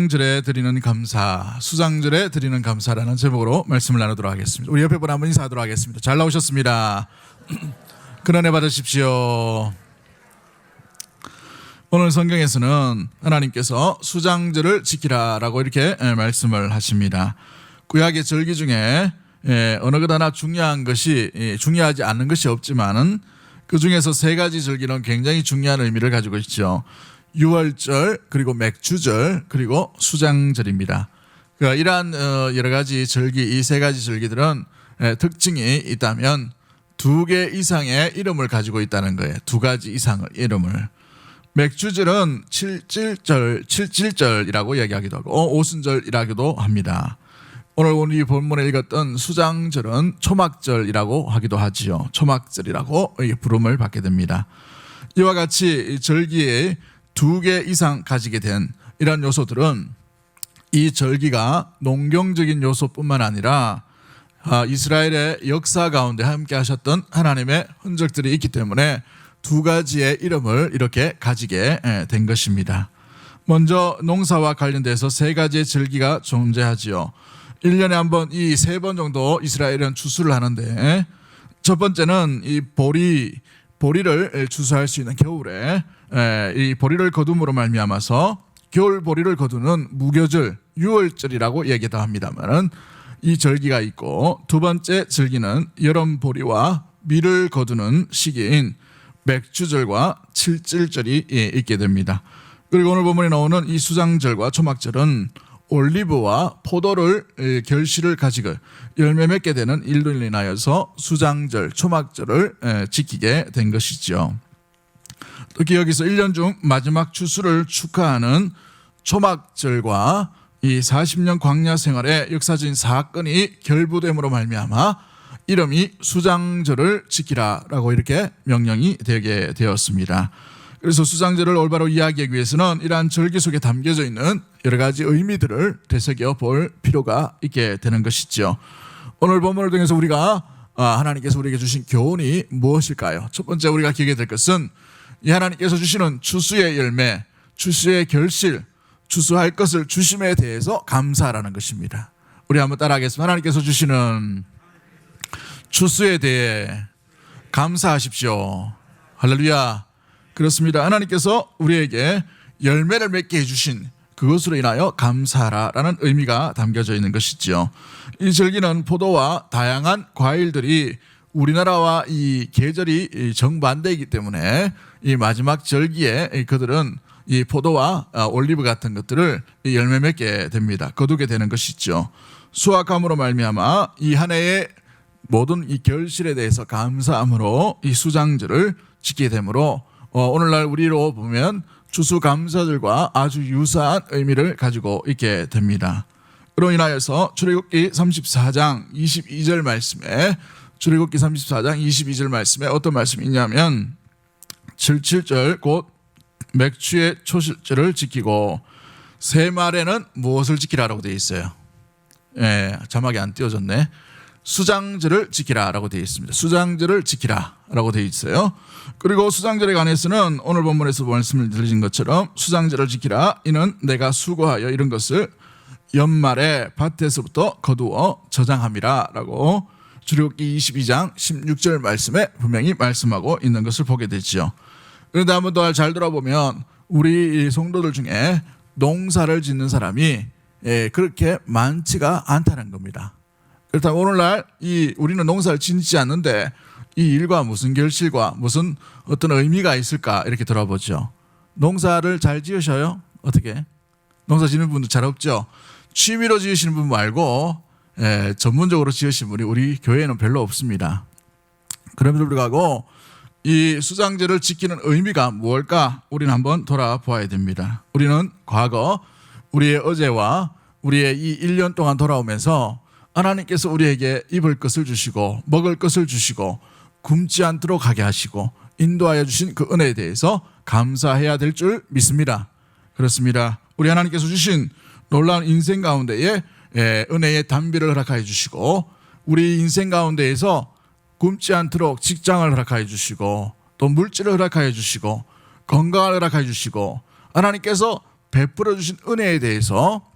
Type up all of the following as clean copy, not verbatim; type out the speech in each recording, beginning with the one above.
수장절에 드리는 감사, 수장절에 드리는 감사라는 제목으로 말씀을 나누도록 하겠습니다. 우리 옆에 분 한번 인사하도록 하겠습니다. 잘 나오셨습니다. 큰 은혜 받으십시오. 오늘 성경에서는 하나님께서 수장절을 지키라라고 이렇게 말씀을 하십니다. 구약의 절기 중에 어느 것 하나 중요하지 않는 것이 없지만은 그 중에서 세 가지 절기는 굉장히 중요한 의미를 가지고 있죠. 유월절, 그리고 맥주절, 그리고 수장절입니다. 그러니까 이러한 여러 가지 절기, 이 세 가지 절기들은 특징이 있다면 2개 이상의 이름을 가지고 있다는 거예요. 2가지 이상의 이름을. 맥주절은 칠칠절이라고 이야기하기도 하고 오순절이라고도 합니다. 오늘 우리 본문에 읽었던 수장절은 초막절이라고 하기도 하지요. 초막절이라고 부름을 받게 됩니다. 이와 같이 절기에 2개 이상 가지게 된 이런 요소들은 이 절기가 농경적인 요소뿐만 아니라 이스라엘의 역사 가운데 함께 하셨던 하나님의 흔적들이 있기 때문에 2가지의 이름을 이렇게 가지게 된 것입니다. 먼저 농사와 관련돼서 3가지의 절기가 존재하지요. 1년에 한 번, 이 3번 정도 이스라엘은 추수를 하는데, 첫 번째는 이 보리를 추수할 수 있는 겨울에 이 보리를 거둠으로 말미암아서 겨울 보리를 거두는 무교절, 유월절이라고 얘기도 합니다만은 이 절기가 있고, 2번째 절기는 여름 보리와 밀을 거두는 시기인 맥주절과 칠칠절이 있게 됩니다. 그리고 오늘 본문에 나오는 이 수장절과 초막절은 올리브와 포도를 결실을 가지고 열매 맺게 되는 일로 인하여서 수장절, 초막절을 지키게 된 것이죠. 특히 여기서 1년 중 마지막 추수를 축하하는 초막절과 이 40년 광야 생활의 역사적인 사건이 결부됨으로 말미암아 이름이 수장절을 지키라라고 이렇게 명령이 되게 되었습니다. 그래서 수장절을 올바로 이야기하기 위해서는 이러한 절기 속에 담겨져 있는 여러 가지 의미들을 되새겨 볼 필요가 있게 되는 것이죠. 오늘 본문을 통해서 우리가 하나님께서 우리에게 주신 교훈이 무엇일까요? 첫 번째 우리가 기억해야 될 것은 이 하나님께서 주시는 추수의 열매, 추수의 결실, 추수할 것을 주심에 대해서 감사하라는 것입니다. 우리 한번 따라하겠습니다. 하나님께서 주시는 추수에 대해 감사하십시오. 할렐루야. 그렇습니다. 하나님께서 우리에게 열매를 맺게 해주신 그것으로 인하여 감사하라라는 의미가 담겨져 있는 것이지요. 이 절기는 포도와 다양한 과일들이 우리나라와 이 계절이 정반대이기 때문에 이 마지막 절기에 그들은 이 포도와 올리브 같은 것들을 열매 맺게 됩니다. 거두게 되는 것이죠. 수확함으로 말미암아 이 한 해의 모든 이 결실에 대해서 감사함으로 이 수장절을 지키게 되므로 오늘날 우리로 보면 추수감사절과 아주 유사한 의미를 가지고 있게 됩니다. 그로 인하여서 출애굽기 34장 22절 말씀에 어떤 말씀이 있냐면 칠칠절 곧 맥주의 초실절을 지키고 새말에는 무엇을 지키라라고 되어 있어요. 자막이 안 띄워졌네. 수장절을 지키라라고 되어 있습니다. 수장절을 지키라라고 되어 있어요. 그리고 수장절에 관해서는 오늘 본문에서 말씀을 드린 것처럼 수장절을 지키라. 이는 내가 수고하여 이런 것을 연말에 밭에서부터 거두어 저장함이라라고 출애굽기 22장 16절 말씀에 분명히 말씀하고 있는 것을 보게 되죠. 그런데 한번 더 잘 들어보면 우리 성도들 중에 농사를 짓는 사람이 그렇게 많지가 않다는 겁니다. 그렇다면 오늘날 우리는 농사를 짓지 않는데 이 일과 무슨 결실과 무슨 어떤 의미가 있을까 이렇게 들어보죠. 농사를 잘 지으셔요? 어떻게? 농사 짓는 분도 잘 없죠. 취미로 지으시는 분 말고 전문적으로 지으신 분이 우리 교회에는 별로 없습니다. 그럼에도 불구하고 이 수장절을 지키는 의미가 무엇일까? 우리는 한번 돌아보아야 됩니다. 우리는 과거 우리의 어제와 우리의 이 1년 동안 돌아오면서 하나님께서 우리에게 입을 것을 주시고 먹을 것을 주시고 굶지 않도록 하게 하시고 인도하여 주신 그 은혜에 대해서 감사해야 될 줄 믿습니다. 그렇습니다. 우리 하나님께서 주신 놀라운 인생 가운데에 은혜의 단비를 허락하여 주시고 우리 인생 가운데에서 굶지 않도록 직장을 허락하여 주시고 또 물질을 허락하여 주시고 건강을 허락하여 주시고 하나님께서 베풀어 주신 은혜에 대해서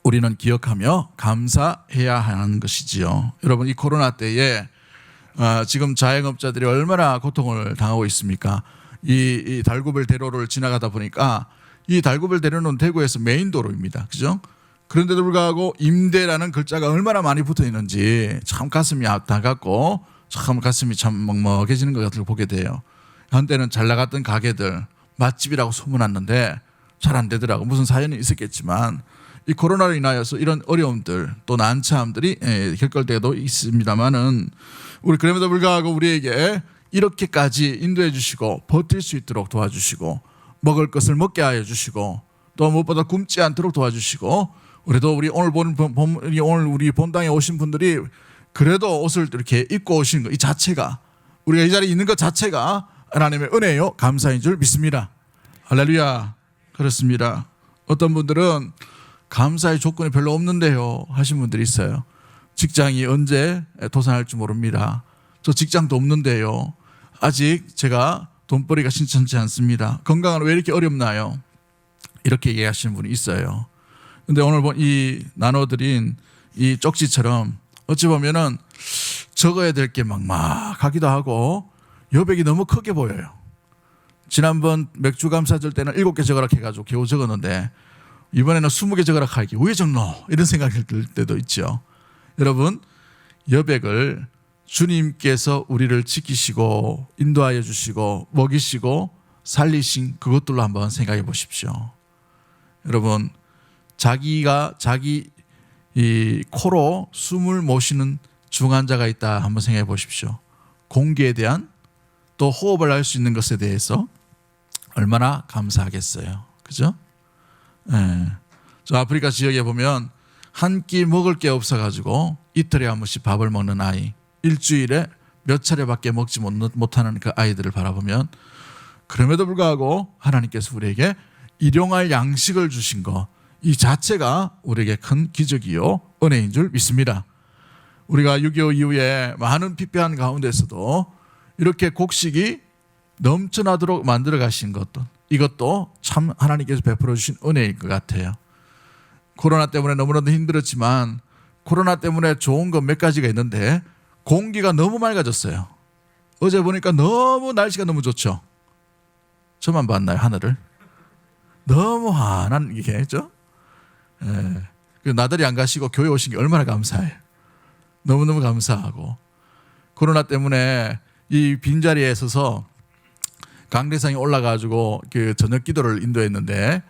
우리는 기억하며 감사해야 하는 것이지요. 여러분, 이 코로나 때에 지금 자영업자들이 얼마나 고통을 당하고 있습니까? 이 달구별 대로를 지나가다 보니까 이 달구별 대로는 대구에서 메인 도로입니다. 그죠? 그런데도 불구하고 임대라는 글자가 얼마나 많이 붙어 있는지 참 가슴이 아파갖고 참 가슴이 참 먹먹해지는 것 같은 걸 보게 돼요. 한때는 잘 나갔던 가게들 맛집이라고 소문났는데 잘 안 되더라고. 무슨 사연이 있었겠지만 이 코로나로 인하여서 이런 어려움들 또 난처함들이 겪을 때도 있습니다만은 우리 그럼에도 불구하고 우리에게 이렇게까지 인도해 주시고 버틸 수 있도록 도와주시고 먹을 것을 먹게 하여 주시고 또 무엇보다 굶지 않도록 도와주시고 그래도 우리 오늘 오늘 우리 본당에 오신 분들이 그래도 옷을 이렇게 입고 오신 것 이 자체가 우리가 이 자리에 있는 것 자체가 하나님의 은혜요 감사인 줄 믿습니다. 할렐루야. 그렇습니다. 어떤 분들은 감사의 조건이 별로 없는데요 하신 분들이 있어요. 직장이 언제 도산할지 모릅니다. 저 직장도 없는데요. 아직 제가 돈벌이가 신천치 않습니다. 건강은 왜 이렇게 어렵나요? 이렇게 얘기하시는 분이 있어요. 근데 오늘 이 나눠드린 이 쪽지처럼 어찌 보면은 적어야 될 게 막막하기도 하고 여백이 너무 크게 보여요. 지난번 맥주 감사절 때는 7개 적으라 해가지고 겨우 적었는데 이번에는 20개 적으라 하기 왜 적노? 이런 생각이 들 때도 있죠. 여러분, 여백을 주님께서 우리를 지키시고 인도하여 주시고 먹이시고 살리신 그것들로 한번 생각해 보십시오. 여러분, 자기가 자기 이 코로 숨을 못 쉬는 중환자가 있다 한번 생각해 보십시오. 공기에 대한 또 호흡을 할 수 있는 것에 대해서 얼마나 감사하겠어요. 그죠? 네. 저 아프리카 지역에 보면 한 끼 먹을 게 없어가지고 이틀에 한 번씩 밥을 먹는 아이, 일주일에 몇 차례밖에 먹지 못하는 그 아이들을 바라보면 그럼에도 불구하고 하나님께서 우리에게 일용할 양식을 주신 것 이 자체가 우리에게 큰 기적이요 은혜인 줄 믿습니다. 우리가 6.25 이후에 많은 피폐한 가운데서도 이렇게 곡식이 넘쳐나도록 만들어 가신 것도 이것도 참 하나님께서 베풀어 주신 은혜일 것 같아요. 코로나 때문에 너무나도 힘들었지만 코로나 때문에 좋은 것 몇 가지가 있는데 공기가 너무 맑아졌어요. 어제 보니까 너무 날씨가 너무 좋죠. 저만 봤나요? 하늘을 너무 환한 게 했죠. 나들이 안 가시고 교회 오신 게 얼마나 감사해요. 너무너무 감사하고 코로나 때문에 이 빈자리에 서서 강대상에 올라가지고 그 저녁 기도를 인도했는데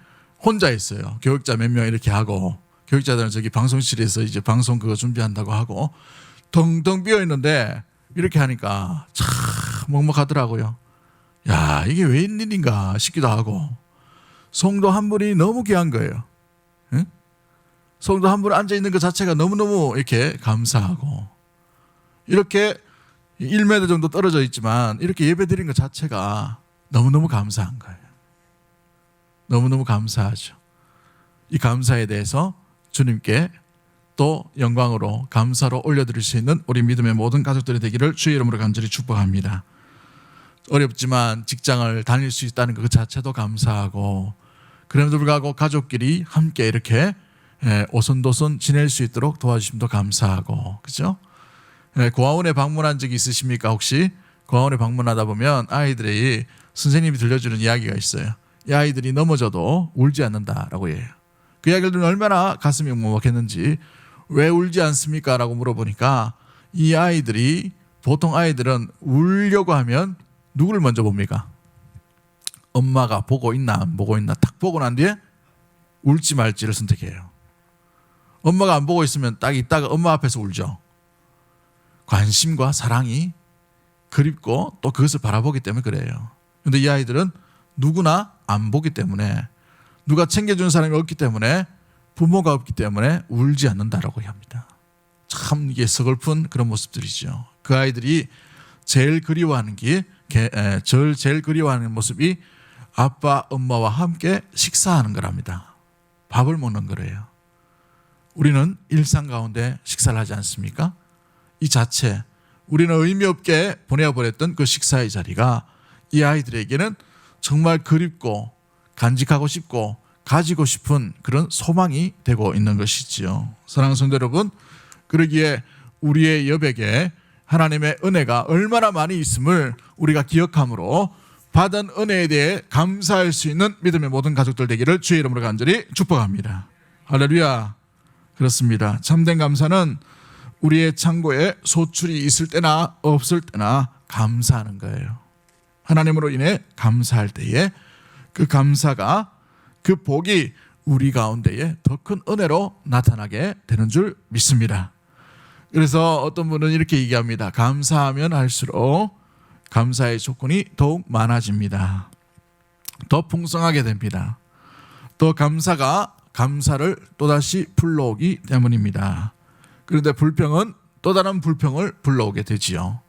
혼자 있어요. 교육자 몇 명 이렇게 하고 교육자들은 저기 방송실에서 이제 방송 그거 준비한다고 하고 덩덩 비어 있는데 이렇게 하니까 참 먹먹하더라고요. 야, 이게 왜 일인가 싶기도 하고 성도 한 분이 너무 귀한 거예요. 응? 성도 한 분 앉아 있는 것 자체가 너무너무 이렇게 감사하고 이렇게 1m 정도 떨어져 있지만 이렇게 예배 드린 것 자체가 너무너무 감사한 거예요. 너무너무 감사하죠. 이 감사에 대해서 주님께 또 영광으로 감사로 올려드릴 수 있는 우리 믿음의 모든 가족들이 되기를 주의 이름으로 간절히 축복합니다. 어렵지만 직장을 다닐 수 있다는 것 자체도 감사하고 그럼에도 불구하고 가족끼리 함께 이렇게 오손도손 지낼 수 있도록 도와주심도 감사하고 그죠? 고아원에 방문한 적이 있으십니까? 혹시 고아원에 방문하다 보면 아이들이 선생님이 들려주는 이야기가 있어요. 이 아이들이 넘어져도 울지 않는다라고 해요. 그 이야기를 들으면 얼마나 가슴이 먹먹했는지 왜 울지 않습니까? 라고 물어보니까 이 아이들이 보통 아이들은 울려고 하면 누구를 먼저 봅니까? 엄마가 보고 있나 안 보고 있나 딱 보고 난 뒤에 울지 말지를 선택해요. 엄마가 안 보고 있으면 딱 있다가 엄마 앞에서 울죠. 관심과 사랑이 그립고 또 그것을 바라보기 때문에 그래요. 그런데 이 아이들은 누구나 안 보기 때문에 누가 챙겨주는 사람이 없기 때문에 부모가 없기 때문에 울지 않는다라고 합니다. 참 이게 서글픈 그런 모습들이죠. 그 아이들이 제일 그리워하는 제일 그리워하는 모습이 아빠, 엄마와 함께 식사하는 거랍니다. 밥을 먹는 거래요. 우리는 일상 가운데 식사를 하지 않습니까? 이 자체 우리는 의미 없게 보내버렸던 그 식사의 자리가 이 아이들에게는 정말 그립고 간직하고 싶고 가지고 싶은 그런 소망이 되고 있는 것이지요. 사랑하는 성도 여러분, 그러기에 우리의 여백에 하나님의 은혜가 얼마나 많이 있음을 우리가 기억함으로 받은 은혜에 대해 감사할 수 있는 믿음의 모든 가족들 되기를 주의 이름으로 간절히 축복합니다. 할렐루야. 그렇습니다. 참된 감사는 우리의 창고에 소출이 있을 때나 없을 때나 감사하는 거예요. 하나님으로 인해 감사할 때에 그 감사가, 그 복이 우리 가운데에 더 큰 은혜로 나타나게 되는 줄 믿습니다. 그래서 어떤 분은 이렇게 얘기합니다. 감사하면 할수록 감사의 조건이 더욱 많아집니다. 더 풍성하게 됩니다. 또 감사가 감사를 또다시 불러오기 때문입니다. 그런데 불평은 또 다른 불평을 불러오게 되지요.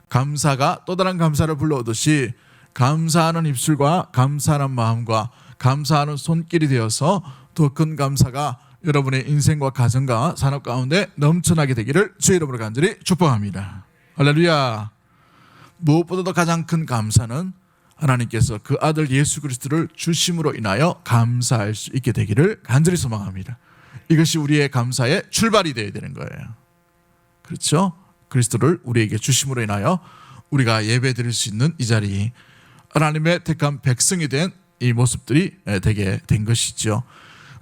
감사가 또 다른 감사를 불러오듯이 감사하는 입술과 감사하는 마음과 감사하는 손길이 되어서 더 큰 감사가 여러분의 인생과 가정과 산업 가운데 넘쳐나게 되기를 주의 이름으로 간절히 축복합니다. 할렐루야. 무엇보다도 가장 큰 감사는 하나님께서 그 아들 예수 그리스도를 주심으로 인하여 감사할 수 있게 되기를 간절히 소망합니다. 이것이 우리의 감사의 출발이 되어야 되는 거예요. 그렇죠? 그리스도를 우리에게 주심으로 인하여 우리가 예배 드릴 수 있는 이 자리, 하나님의 택한 백성이 된 이 모습들이 되게 된 것이죠.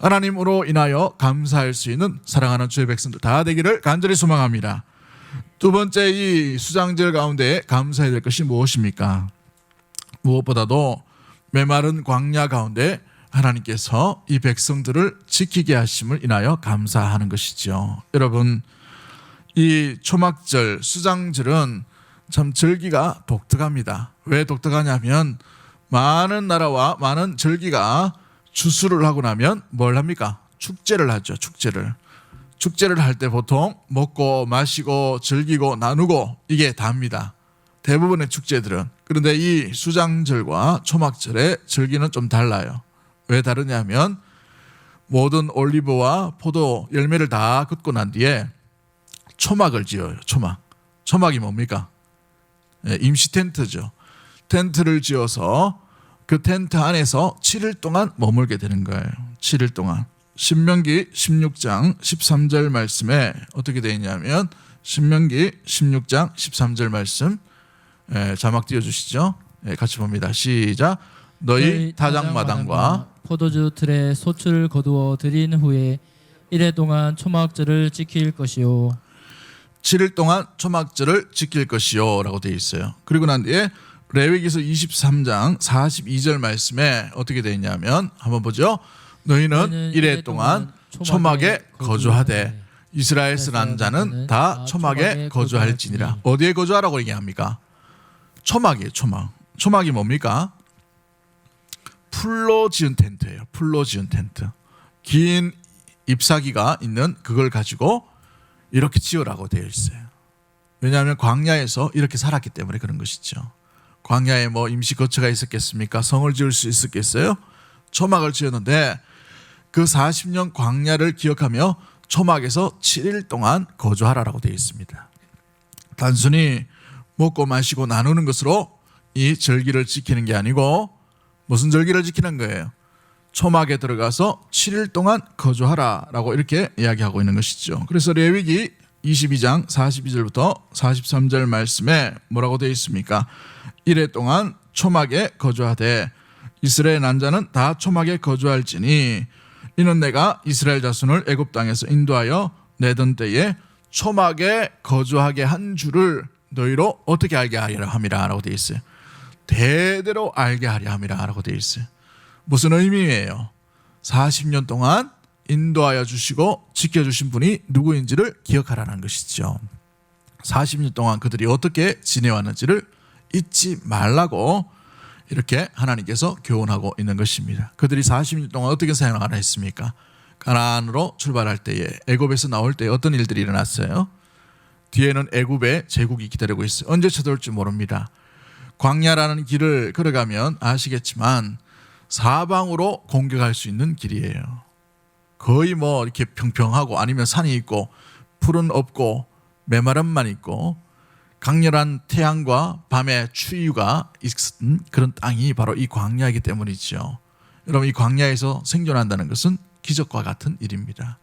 하나님으로 인하여 감사할 수 있는 사랑하는 주의 백성들 다 되기를 간절히 소망합니다. 두 번째, 이 수장절 가운데 감사해야 될 것이 무엇입니까? 무엇보다도 메마른 광야 가운데 하나님께서 이 백성들을 지키게 하심을 인하여 감사하는 것이죠. 여러분, 이 초막절, 수장절은 참 절기가 독특합니다. 왜 독특하냐면 많은 나라와 많은 절기가 주수를 하고 나면 뭘 합니까? 축제를 하죠. 축제를 할 때 보통 먹고 마시고 즐기고 나누고 이게 다입니다. 대부분의 축제들은. 그런데 이 수장절과 초막절의 절기는 좀 달라요. 왜 다르냐면 모든 올리브와 포도 열매를 다 긋고 난 뒤에 초막을 지어요. 초막이 뭡니까? 임시 텐트죠. 텐트를 지어서 그 텐트 안에서 7일 동안 머물게 되는 거예요. 7일 동안. 신명기 16장 13절 말씀에 어떻게 되어 있냐면, 신명기 16장 13절 말씀, 자막 띄워주시죠. 같이 봅니다. 시작. 너희 타작마당과 포도주 틀에 소출을 거두어 드린 후에 1회 동안 초막절을 지킬 것이요. 7일 동안 초막절을 지킬 것이요 라고 되어 있어요. 그리고 난 뒤에 레위기서 23장 42절 말씀에 어떻게 되어 있냐면, 한번 보죠. 너희는 1회 동안 초막에 거주하되 이스라엘 쓰는 자는 다 초막에 거주할지니라. 어디에 거주하라고 얘기합니까? 초막이에요. 초막이 뭡니까? 풀로 지은 텐트예요. 풀로 지은 텐트. 긴 잎사귀가 있는 그걸 가지고 이렇게 지으라고 되어 있어요. 왜냐하면 광야에서 이렇게 살았기 때문에 그런 것이죠. 광야에 뭐 임시 거처가 있었겠습니까? 성을 지을 수 있었겠어요? 초막을 지었는데 그 40년 광야를 기억하며 초막에서 7일 동안 거주하라라고 되어 있습니다. 단순히 먹고 마시고 나누는 것으로 이 절기를 지키는 게 아니고, 무슨 절기를 지키는 거예요? 초막에 들어가서 7일 동안 거주하라라고 이렇게 이야기하고 있는 것이죠. 그래서 레위기 22장 42절부터 43절 말씀에 뭐라고 되어 있습니까? 1회 동안 초막에 거주하되 이스라엘 난자는 다 초막에 거주할지니 이는 내가 이스라엘 자손을 애굽 땅에서 인도하여 내던 때에 초막에 거주하게 한 줄을 너희로 어떻게 알게 하리라 함이라 라고 되어 있어요. 대대로 알게 하려 함이라 라고 되어 있어요. 무슨 의미예요? 40년 동안 인도하여 주시고 지켜주신 분이 누구인지를 기억하라는 것이죠. 40년 동안 그들이 어떻게 지내왔는지를 잊지 말라고 이렇게 하나님께서 교훈하고 있는 것입니다. 그들이 40년 동안 어떻게 생활을 했습니까? 가나안으로 출발할 때에, 애굽에서 나올 때 어떤 일들이 일어났어요? 뒤에는 애굽의 제국이 기다리고 있어요. 언제 쳐들어올지 모릅니다. 광야라는 길을 걸어가면 아시겠지만 사방으로 공격할 수 있는 길이에요. 거의 뭐 이렇게 평평하고 아니면 산이 있고 풀은 없고 메마름만 있고 강렬한 태양과 밤의 추위가 있는 그런 땅이 바로 이 광야이기 때문이죠. 여러분 이 광야에서 생존한다는 것은 기적과 같은 일입니다.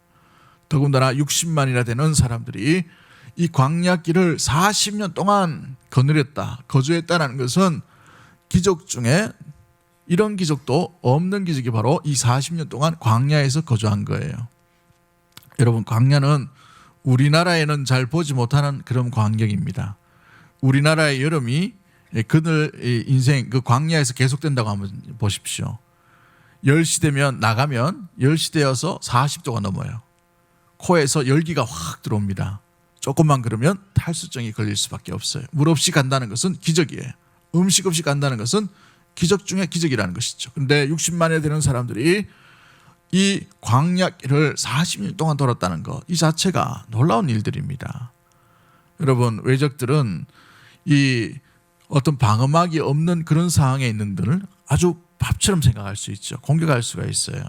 더군다나 60만이나 되는 사람들이 이 광야길을 40년 동안 거느렸다, 거주했다는 것은 기적 중에 이런 기적도 없는 기적이 바로 이 40년 동안 광야에서 거주한 거예요. 여러분 광야는 우리나라에는 잘 보지 못하는 그런 광경입니다. 우리나라의 여름이 그들 인생 그 광야에서 계속된다고 한번 보십시오. 10시 되면 나가면 10시 되어서 40도가 넘어요. 코에서 열기가 확 들어옵니다. 조금만 그러면 탈수증이 걸릴 수밖에 없어요. 물 없이 간다는 것은 기적이에요. 음식 없이 간다는 것은 기적 중에 기적이라는 것이죠. 그런데 60만에 되는 사람들이 이 광야길을 40년 동안 돌았다는 것, 이 자체가 놀라운 일들입니다. 여러분 외적들은 이 어떤 방어막이 없는 그런 상황에 있는 들을 아주 밥처럼 생각할 수 있죠. 공격할 수가 있어요.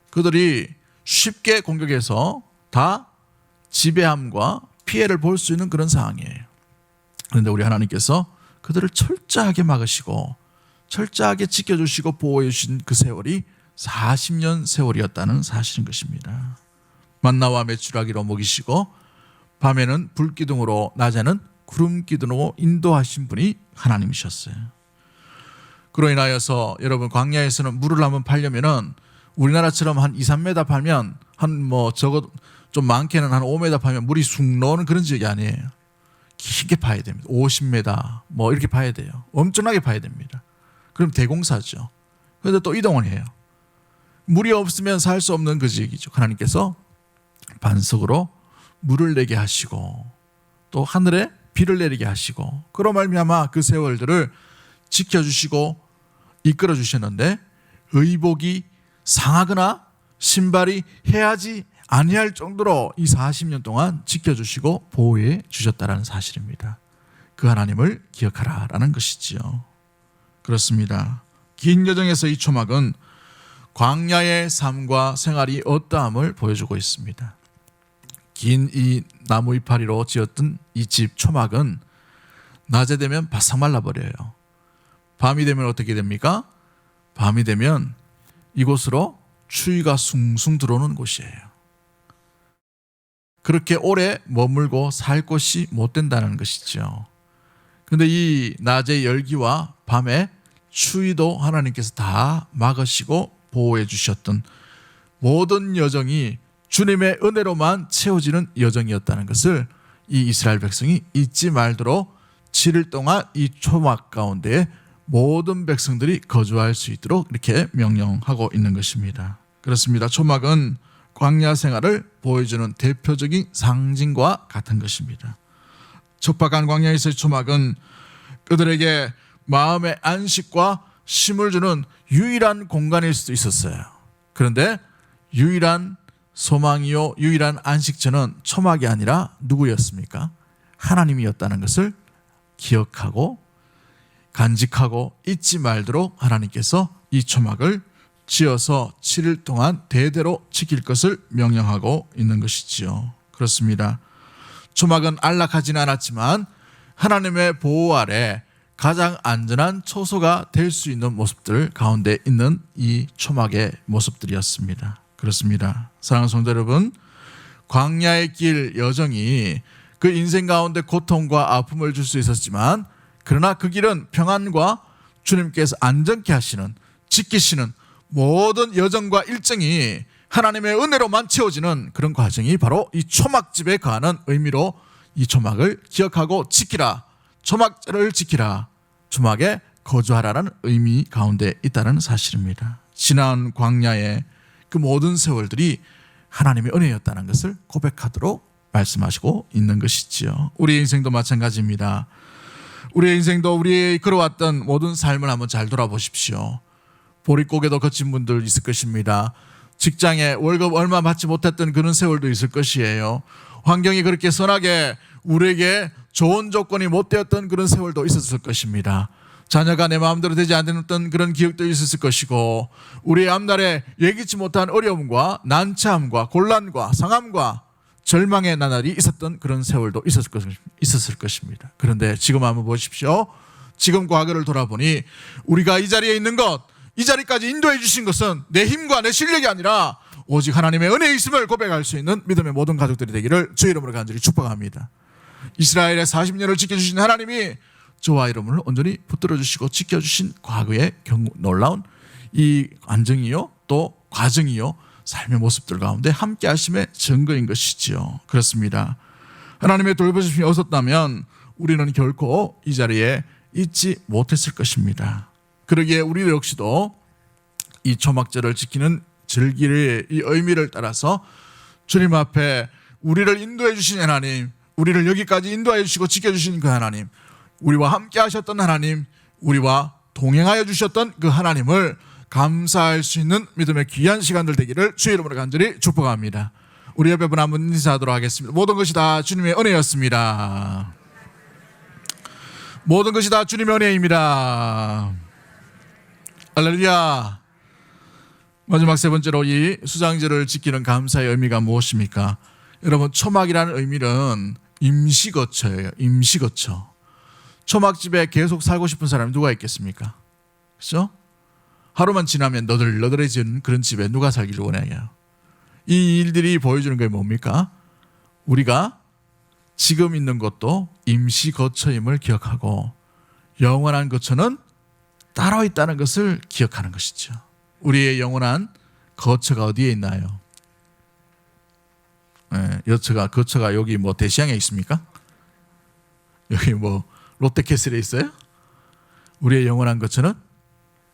그들이 쉽게 공격해서 다 지배함과 피해를 볼 수 있는 그런 상황이에요. 그런데 우리 하나님께서 그들을 철저하게 막으시고 철저하게 지켜주시고 보호해 주신 그 세월이 40년 세월이었다는 사실인 것입니다. 만나와 메추라기로 먹이시고 밤에는 불기둥으로 낮에는 구름기둥으로 인도하신 분이 하나님이셨어요. 그로 인하여서 여러분 광야에서는 물을 한번 팔려면은 우리나라처럼 한 2, 3m 팔면 한 뭐 적어도 좀 많게는 한 5m 파면 물이 쑥 나오는 그런 지역이 아니에요. 길게 파야 됩니다. 50m 뭐 이렇게 파야 돼요. 엄청나게 파야 됩니다. 그럼 대공사죠. 그런데 또 이동을 해요. 물이 없으면 살 수 없는 그 지역이죠. 하나님께서 반석으로 물을 내게 하시고 또 하늘에 비를 내리게 하시고 그로 말미암아 그 세월들을 지켜주시고 이끌어 주셨는데 의복이 상하거나 신발이 해하지 아니할 정도로 이 40년 동안 지켜주시고 보호해 주셨다는 사실입니다. 그 하나님을 기억하라라는 것이지요. 그렇습니다. 긴 여정에서 이 초막은 광야의 삶과 생활이 어떠함을 보여주고 있습니다. 긴 이 나무 이파리로 지었던 이 집 초막은 낮에 되면 바싹 말라버려요. 밤이 되면 어떻게 됩니까? 밤이 되면 이곳으로 추위가 숭숭 들어오는 곳이에요. 그렇게 오래 머물고 살 곳이 못 된다는 것이죠. 그런데 이 낮의 열기와 밤의 추위도 하나님께서 다 막으시고 보호해 주셨던 모든 여정이 주님의 은혜로만 채워지는 여정이었다는 것을 이 이스라엘 백성이 잊지 말도록 7일 동안 이 초막 가운데 모든 백성들이 거주할 수 있도록 이렇게 명령하고 있는 것입니다. 그렇습니다. 초막은 광야 생활을 보여주는 대표적인 상징과 같은 것입니다. 척박한 광야에서의 초막은 그들에게 마음의 안식과 쉼을 주는 유일한 공간일 수도 있었어요. 그런데 유일한 소망이요 유일한 안식처는 초막이 아니라 누구였습니까? 하나님이었다는 것을 기억하고 간직하고 잊지 말도록 하나님께서 이 초막을 지어서 7일 동안 대대로 지킬 것을 명령하고 있는 것이지요. 그렇습니다. 초막은 안락하지는 않았지만 하나님의 보호 아래 가장 안전한 초소가 될 수 있는 모습들 가운데 있는 이 초막의 모습들이었습니다. 그렇습니다. 사랑하는 성도 여러분, 광야의 길 여정이 그 인생 가운데 고통과 아픔을 줄 수 있었지만 그러나 그 길은 평안과 주님께서 안전케 하시는 지키시는 모든 여정과 일정이 하나님의 은혜로만 채워지는 그런 과정이 바로 이 초막집에 관한 의미로 이 초막을 기억하고 지키라, 초막절을 지키라, 초막에 거주하라는 의미 가운데 있다는 사실입니다. 지난 광야의 그 모든 세월들이 하나님의 은혜였다는 것을 고백하도록 말씀하시고 있는 것이지요. 우리의 인생도 마찬가지입니다. 우리의 인생도 우리의 걸어왔던 모든 삶을 한번 잘 돌아보십시오. 보릿고개도 거친 분들 있을 것입니다. 직장에 월급 얼마 받지 못했던 그런 세월도 있을 것이에요. 환경이 그렇게 선하게 우리에게 좋은 조건이 못 되었던 그런 세월도 있었을 것입니다. 자녀가 내 마음대로 되지 않았던 그런 기억도 있었을 것이고 우리의 앞날에 예기치 못한 어려움과 난처함과 곤란과 상함과 절망의 나날이 있었던 그런 세월도 있었을 것입니다. 그런데 지금 한번 보십시오. 지금 과거를 돌아보니 우리가 이 자리에 있는 것, 이 자리까지 인도해 주신 것은 내 힘과 내 실력이 아니라 오직 하나님의 은혜의 있음을 고백할 수 있는 믿음의 모든 가족들이 되기를 주의 이름으로 간절히 축복합니다. 이스라엘의 40년을 지켜주신 하나님이 저와 여러분을 온전히 붙들어 주시고 지켜주신 과거의 놀라운 이 안정이요 또 과정이요 삶의 모습들 가운데 함께 하심의 증거인 것이지요. 그렇습니다. 하나님의 돌보심이 없었다면 우리는 결코 이 자리에 있지 못했을 것입니다. 그러기에 우리 역시도 이 초막절을 지키는 절기의 이 의미를 따라서 주님 앞에 우리를 인도해 주신 하나님, 우리를 여기까지 인도해 주시고 지켜주신 그 하나님, 우리와 함께 하셨던 하나님, 우리와 동행하여 주셨던 그 하나님을 감사할 수 있는 믿음의 귀한 시간들 되기를 주의 이름으로 간절히 축복합니다. 우리 옆에 분 한번 인사하도록 하겠습니다. 모든 것이 다 주님의 은혜였습니다. 모든 것이 다 주님의 은혜입니다. 할렐루야. 마지막 세 번째로 이 수장절을 지키는 감사의 의미가 무엇입니까? 여러분, 초막이라는 의미는 임시거처예요. 임시거처. 초막집에 계속 살고 싶은 사람이 누가 있겠습니까? 그렇죠? 하루만 지나면 너덜너덜해지는 그런 집에 누가 살기를 원해요? 이 일들이 보여주는 게 뭡니까? 우리가 지금 있는 것도 임시거처임을 기억하고 영원한 거처는 따로 있다는 것을 기억하는 것이죠. 우리의 영원한 거처가 어디에 있나요? 거처가 여기 뭐 대시양에 있습니까? 여기 뭐 롯데캐슬에 있어요? 우리의 영원한 거처는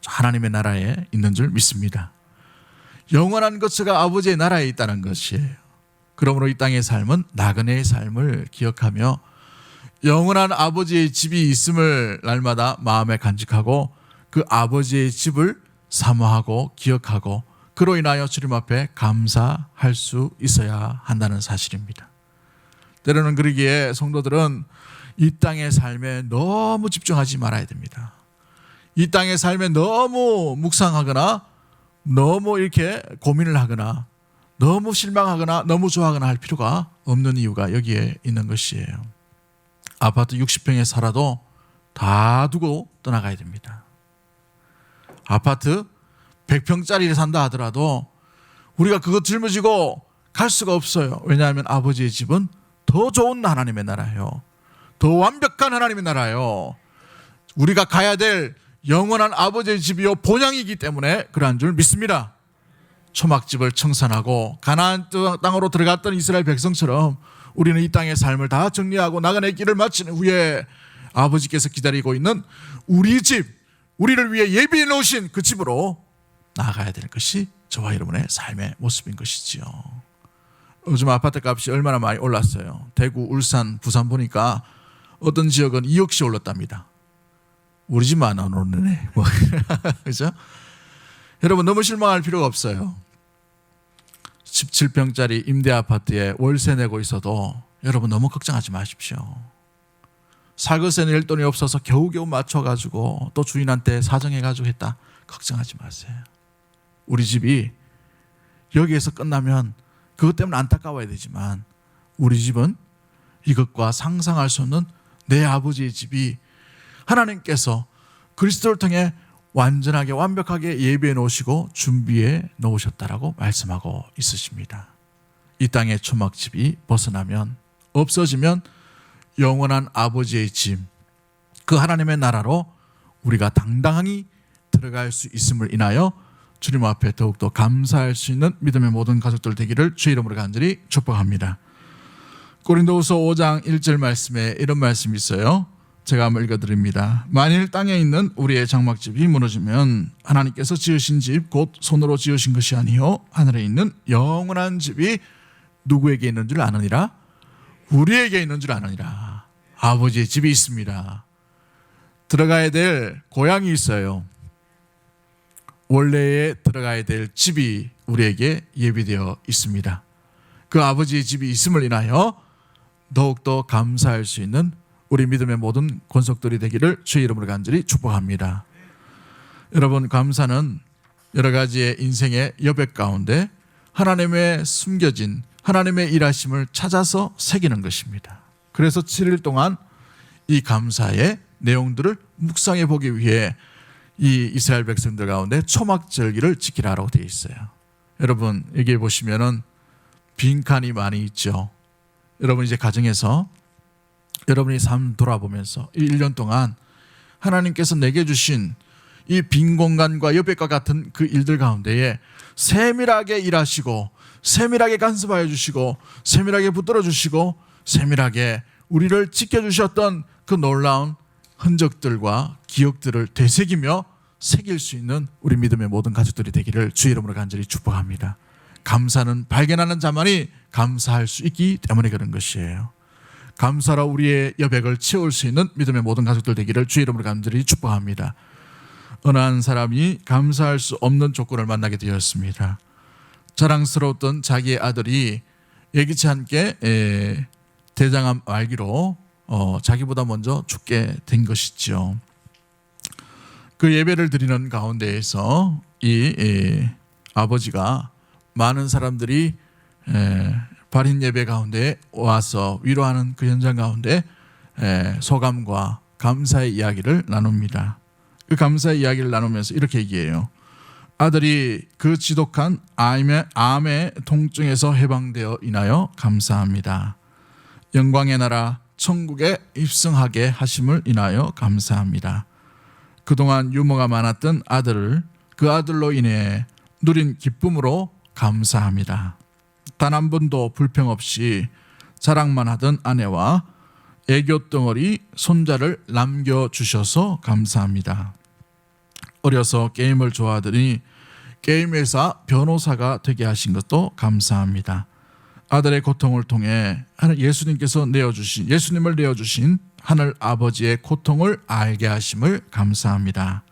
하나님의 나라에 있는 줄 믿습니다. 영원한 거처가 아버지의 나라에 있다는 것이에요. 그러므로 이 땅의 삶은 나그네의 삶을 기억하며 영원한 아버지의 집이 있음을 날마다 마음에 간직하고 그 아버지의 집을 사모하고 기억하고 그로 인하여 주님 앞에 감사할 수 있어야 한다는 사실입니다. 때로는 그러기에 성도들은 이 땅의 삶에 너무 집중하지 말아야 됩니다. 이 땅의 삶에 너무 묵상하거나 너무 이렇게 고민을 하거나 너무 실망하거나 너무 좋아하거나 할 필요가 없는 이유가 여기에 있는 것이에요. 아파트 60평에 살아도 다 두고 떠나가야 됩니다. 아파트 100평짜리를 산다 하더라도 우리가 그거 짊어지고 갈 수가 없어요. 왜냐하면 아버지의 집은 더 좋은 하나님의 나라예요. 더 완벽한 하나님의 나라예요. 우리가 가야 될 영원한 아버지의 집이요 본향이기 때문에 그러한 줄 믿습니다. 초막집을 청산하고 가나안 땅으로 들어갔던 이스라엘 백성처럼 우리는 이 땅의 삶을 다 정리하고 나그네 길을 마친 후에 아버지께서 기다리고 있는 우리 집, 우리를 위해 예비해 놓으신 그 집으로 나아가야 될 것이 저와 여러분의 삶의 모습인 것이지요. 요즘 아파트 값이 얼마나 많이 올랐어요. 대구, 울산, 부산 보니까 어떤 지역은 2억씩 올랐답니다. 우리 집만 안 오르네. 그죠? 여러분, 너무 실망할 필요가 없어요. 17평짜리 임대 아파트에 월세 내고 있어도 여러분 너무 걱정하지 마십시오. 살것에 낼 돈이 없어서 겨우겨우 맞춰가지고 또 주인한테 사정해가지고 했다. 걱정하지 마세요. 우리 집이 여기에서 끝나면 그것 때문에 안타까워야 되지만 우리 집은 이것과 상상할 수 없는 내 아버지의 집이 하나님께서 그리스도를 통해 완전하게 완벽하게 예비해 놓으시고 준비해 놓으셨다라고 말씀하고 있으십니다. 이 땅의 초막집이 벗어나면 없어지면 영원한 아버지의 집, 그 하나님의 나라로 우리가 당당히 들어갈 수 있음을 인하여 주님 앞에 더욱더 감사할 수 있는 믿음의 모든 가족들 되기를 주의 이름으로 간절히 축복합니다. 고린도후서 5장 1절 말씀에 이런 말씀이 있어요. 제가 한번 읽어드립니다. 만일 땅에 있는 우리의 장막집이 무너지면 하나님께서 지으신 집 곧 손으로 지으신 것이 아니요 하늘에 있는 영원한 집이 누구에게 있는 줄 아느니라? 우리에게 있는 줄 아느니라. 아버지의 집이 있습니다. 들어가야 될 고향이 있어요. 원래에 들어가야 될 집이 우리에게 예비되어 있습니다. 그 아버지의 집이 있음을 인하여 더욱더 감사할 수 있는 우리 믿음의 모든 권속들이 되기를 주의 이름으로 간절히 축복합니다. 여러분, 감사는 여러 가지의 인생의 여백 가운데 하나님의 숨겨진 하나님의 일하심을 찾아서 새기는 것입니다. 그래서 7일 동안 이 감사의 내용들을 묵상해 보기 위해 이 이스라엘 백성들 가운데 초막절기를 지키라라고 되어 있어요. 여러분 여기 보시면은 빈칸이 많이 있죠. 여러분 이제 가정에서 여러분이 삶 돌아보면서 이 1년 동안 하나님께서 내게 주신 이 빈 공간과 여백과 같은 그 일들 가운데에 세밀하게 일하시고 세밀하게 간섭하여 주시고 세밀하게 붙들어 주시고 세밀하게 우리를 지켜주셨던 그 놀라운 흔적들과 기억들을 되새기며 새길 수 있는 우리 믿음의 모든 가족들이 되기를 주의 이름으로 간절히 축복합니다. 감사는 발견하는 자만이 감사할 수 있기 때문에 그런 것이에요. 감사로 우리의 여백을 채울 수 있는 믿음의 모든 가족들 되기를 주의 이름으로 간절히 축복합니다. 어느 한 사람이 감사할 수 없는 조건을 만나게 되었습니다. 자랑스러웠던 자기의 아들이 예기치 않게 대장암 말기로 자기보다 먼저 죽게 된 것이죠. 그 예배를 드리는 가운데에서 이 아버지가 많은 사람들이 발인 예배 가운데 와서 위로하는 그 현장 가운데 소감과 감사의 이야기를 나눕니다. 그 감사의 이야기를 나누면서 이렇게 얘기해요. 아들이 그 지독한 암의 통증에서 해방되어 인하여 감사합니다. 영광의 나라 천국에 입성하게 하심을 인하여 감사합니다. 그동안 유머가 많았던 아들을 그 아들로 인해 누린 기쁨으로 감사합니다. 단 한 번도 불평 없이 자랑만 하던 아내와 애교 덩어리 손자를 남겨주셔서 감사합니다. 어려서 게임을 좋아하더니 게임 회사 변호사가 되게 하신 것도 감사합니다. 아들의 고통을 통해 예수님을 내어주신 하늘 아버지의 고통을 알게 하심을 감사합니다.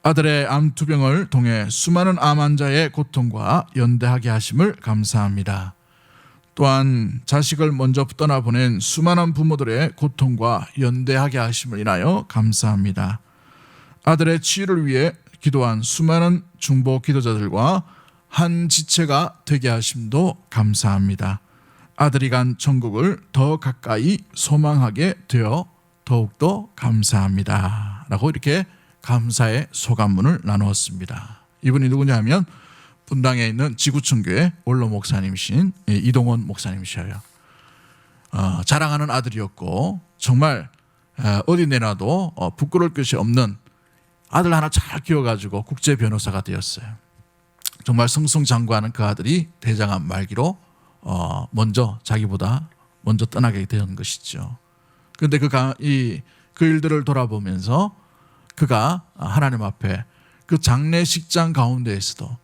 아들의 암투병을 통해 수많은 암 환자의 고통과 연대하게 하심을 감사합니다. 또한 자식을 먼저 떠나보낸 수많은 부모들의 고통과 연대하게 하심을 인하여 감사합니다. 아들의 치유를 위해 기도한 수많은 중보 기도자들과 한 지체가 되게 하심도 감사합니다. 아들이 간 천국을 더 가까이 소망하게 되어 더욱더 감사합니다. 라고 이렇게 감사의 소감문을 나누었습니다. 이분이 누구냐 하면 분당에 있는 지구촌교회 원로 목사님이신 이동원 목사님이셔요. 자랑하는 아들이었고 정말 어디 내놔도 부끄러울 것이 없는 아들 하나 잘 키워가지고 국제 변호사가 되었어요. 정말 승승장구하는 그 아들이 대장암 말기로 자기보다 먼저 떠나게 된 것이죠. 그런데 그 일들을 돌아보면서 그가 하나님 앞에 그 장례식장 가운데에서도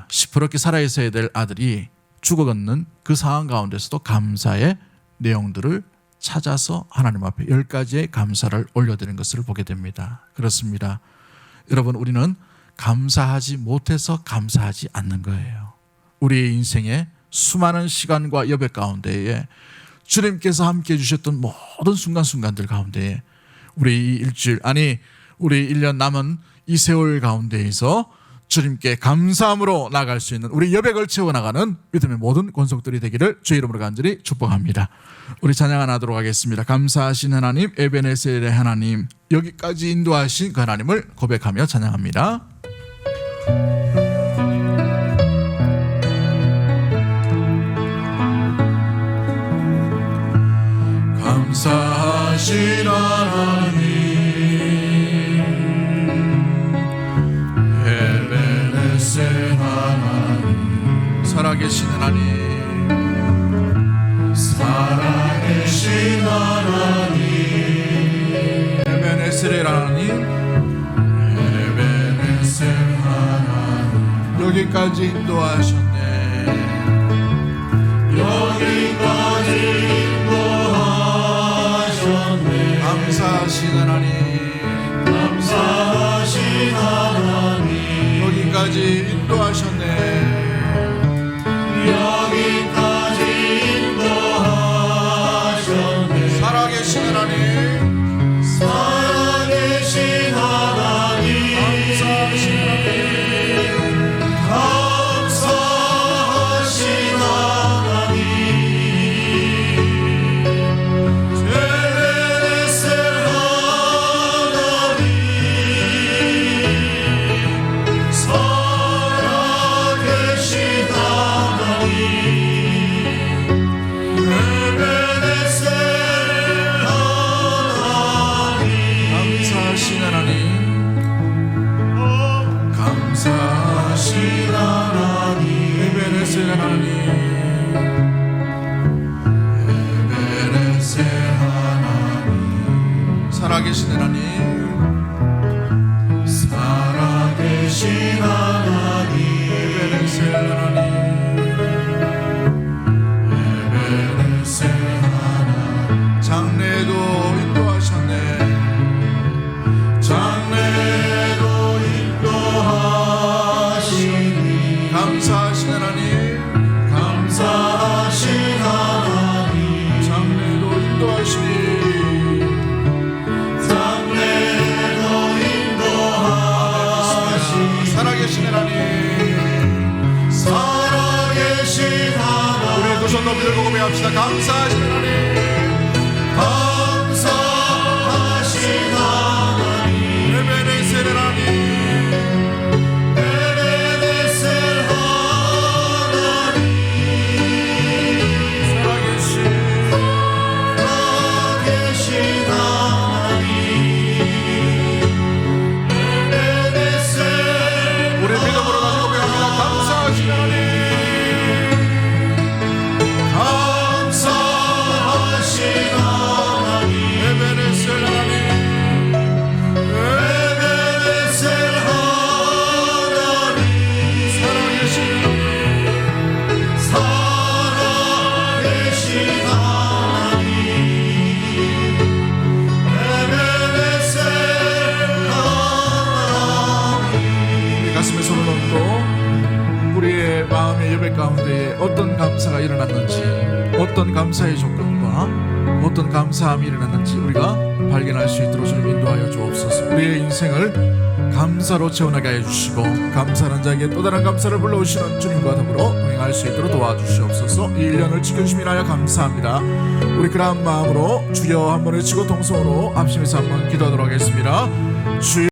시퍼렇게 살아있어야 될 아들이 죽어가는 그 상황 가운데서도 감사의 내용들을 찾아서 하나님 앞에 10가지의 감사를 올려드리는 것을 보게 됩니다. 그렇습니다. 여러분, 우리는 감사하지 못해서 감사하지 않는 거예요. 우리의 인생에 수많은 시간과 여백 가운데에 주님께서 함께해 주셨던 모든 순간순간들 가운데에 우리 이 일주일, 우리 1년 남은 이 세월 가운데에서 주님께 감사함으로 나갈 수 있는 우리 여백을 채워나가는 믿음의 모든 권속들이 되기를 주의 이름으로 간절히 축복합니다. 우리 찬양 하나 하도록 하겠습니다. 감사하신 하나님, 에베네셀의 하나님, 여기까지 인도하신 그 하나님을 고백하며 찬양합니다. 감사하신 하나님, 에베네셀 하나님, 살아계신 하나님, 살아계신 하나님, 에베네셀 하나님, 에베네셀 하나님, 여기까지 인도하셨네. 여기까지 인도하셨네. 감사하신 하나님, 감사하신 하나님, 여기까지 인도하셨네. 여기까지 인도하셨네. 살아계신 하나님, 살아계신 하나님, 감사하신 하나님, 감사하신 하나님, 에베네셀 하나님, 고백합시다. 감사하신 하나님, 감사하신 하나님, 에베네셀 하나님, 에베네셀 하나님, 살아계신 하나님, 에베네셀. 우리 믿음으로 가지고 고백합니다. 감사하신 하나님, 감사하신 하나님, 에베네셀 하나님, 에베네셀 하나님, 살아계신 하나님, 에베네셀 하나님. 우리 가슴에 손을 얹고 우리의 마음의 예배 가운데에 어떤 감사가 일어났는지, 어떤 감사의 조건과 어떤 감사함이 일어났는지 우리가 발견할 수 있도록 주님 인도하여 주옵소서. 우리의 인생을 감사로 채워나게 하여 주시고, 감사하는 자에게 또 다른 감사를 불러오시는 주님과 더불어 동행할 수 있도록 도와주시옵소서. 이 1년을 지켜주시면 하여 감사합니다. 우리 그러한 마음으로 주여 한번 외치고 동성으로 합심해서 한번 기도하도록 하겠습니다. 주여.